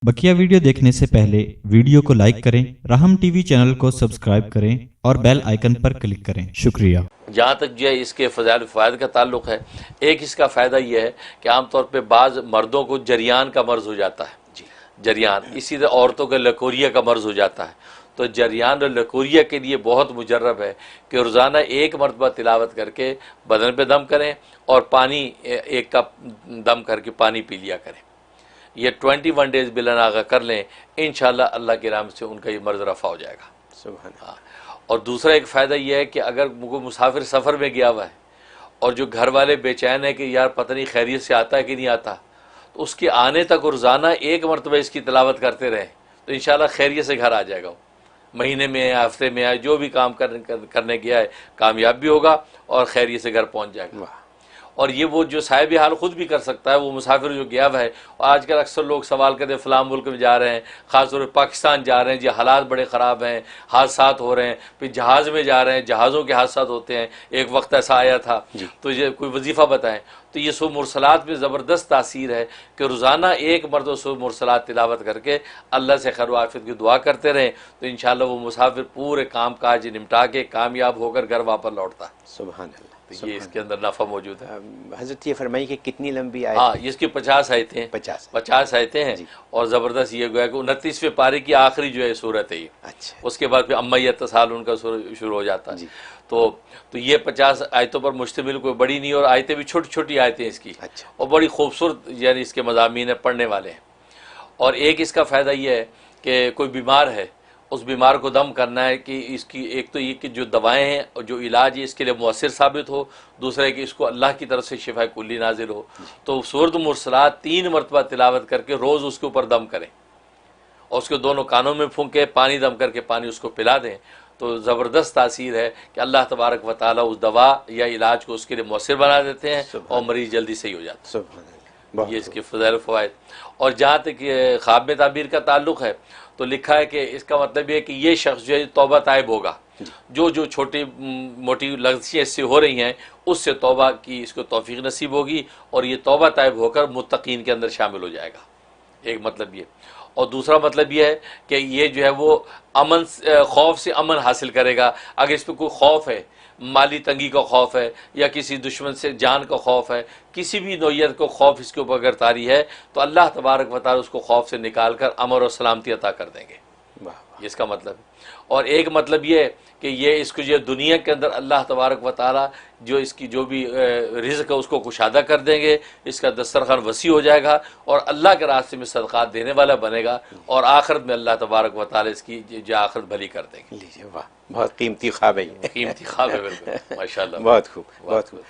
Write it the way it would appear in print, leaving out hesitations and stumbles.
बकिया video देखने से पहले वीडियो को लाइक करें, राहम टीवी चैनल को सब्सक्राइब करें और बेल आइकन पर क्लिक करें। शुक्रिया। जहाँ तक जो है इसके फ़ज़ाइल फ़वाइद का ताल्लुक़ है, एक इसका फ़ायदा ये है कि आम तौर पे बाज़ मर्दों को जरियान का मर्ज़ हो जाता है जी, जरियान, इसी तरह औरतों का लकोरिया का मर्ज़ हो जाता है। तो जरियान और लकोरिया के लिए बहुत मुजर्रब है कि रोज़ाना एक मरतबा तिलावत करके बदन पे दम करें और पानी एक कप दम करके पानी पी लिया करें। ये 21 डेज़ बिलनागा कर लें, इंशाअल्लाह अल्लाह के रहम से उनका ये मर्ज़ रफ़ा हो जाएगा। सुभान अल्लाह। और दूसरा एक फ़ायदा ये है कि अगर वो मुसाफिर सफ़र में गया हुआ है और जो घर वाले बेचैन है कि यार पता नहीं खैरियत से आता है कि नहीं आता, तो उसके आने तक रोज़ाना एक मरतबा इसकी तिलावत करते रहें तो इंशाअल्लाह खैरियत से घर आ जाएगा। महीने में या हफ्ते में या जो भी काम करने गया है कामयाब भी होगा और खैरियत से घर पहुँच जाएगा। और ये वो जो साहिब हाल ख़ुद भी कर सकता है, वो मुसाफिर जो गया हुआ है। और आजकल अक्सर लोग सवाल करते हैं फ़लाँ मुल्क में जा रहे हैं, ख़ास तौर पर पाकिस्तान जा रहे हैं जी, हालात बड़े ख़राब हैं, हादसात हो रहे हैं, फिर जहाज़ में जा रहे हैं, जहाज़ों के हादसात होते हैं, एक वक्त ऐसा आया था। तो ये कोई वजीफ़ा बताएं। तो ये सूरह मुरसलात में ज़बरदस्त तासीर है कि रोज़ाना एक मरतबा सूरह मुरसलात तिलावत करके अल्लाह से खैर आफियत की दुआ करते रहें तो इंशाअल्लाह वो मुसाफिर पूरे काम काज निपटा के कामयाब होकर घर वापस लौटता है। सुभान अल्लाह। तो ये इसके अंदर नफ़ा मौजूद है। हज़रत ये फरमाइए कि कितनी लंबी आयत? हाँ, इसकी 50 आयतें हैं। 50 आयतें हैं। और ज़बरदस्त ये गोया कि 29वें पारे की आखिरी जो है सूरत है ये। अच्छा। उसके बाद फिर अम्मा यतसाल उनका शुरू हो जाता है। तो ये 50 आयतों पर मुश्तमिल कोई बड़ी नहीं, और आयतें भी छोटी छोटी आयतें इसकी। अच्छा। और बड़ी खूबसूरत यानी इसके मज़ामीन है, पढ़ने वाले हैं। और एक इसका फ़ायदा ये है कि कोई बीमार है, उस बीमार को दम करना है कि इसकी एक तो ये कि जो दवाएं हैं और जो इलाज है इसके लिए मुअस्सिर साबित हो, दूसरा है कि इसको अल्लाह की तरफ से शिफा कुल्ली नाजिल हो। तो सूरत मुरसलात 3 मरतबा तिलावत करके रोज़ उसके ऊपर दम करें और उसके दोनों कानों में फूंके पानी दम करके पानी उसको पिला दें तो ज़बरदस्त तासीर है कि अल्लाह तबारक व तआला उस दवा या इलाज को उसके लिए मुअस्सिर बना देते हैं और मरीज़ जल्दी सही हो जाता है। ये इसके फ़ज़ाइल फ़वाइद। और जहाँ तक ख्वाब में ताबीर का ताल्लुक़ है तो लिखा है कि इसका मतलब ये है कि ये शख्स जो है तौबा ताइब होगा, जो छोटी मोटी लग़ज़ियाँ इससे हो रही हैं उससे तौबा की इसको तौफ़ीक़ नसीब होगी और ये तौबा ताइब होकर मुत्तक़ीन के अंदर शामिल हो जाएगा। एक मतलब ये। और दूसरा मतलब ये है कि ये जो है वो अमन, खौफ से अमन हासिल करेगा। अगर इस पर कोई खौफ है, माली तंगी का खौफ है या किसी दुश्मन से जान का खौफ है, किसी भी नौइयत को खौफ इसके ऊपर अगर तारी है तो अल्लाह तबारक व तआला उसको खौफ से निकाल कर अमन और सलामती अता कर देंगे। इसका मतलब है। और एक मतलब ये है कि ये इसको जो दुनिया के अंदर अल्लाह तबारक व तआला जो इसकी जो भी रिज़्क़ है उसको कुशादा कर देंगे, इसका दस्तरखान वसी हो जाएगा और अल्लाह के रास्ते में सदक़ात देने वाला बनेगा और आखिरत में अल्लाह तबारक व तआला इसकी जो आखिरत भली कर देंगे। लीजिए, वाह, बहुत कीमती ख्वाब है, कीमती ख्वाब है। बिल्कुल, माशाअल्लाह, बहुत खूब, बहुत खूब।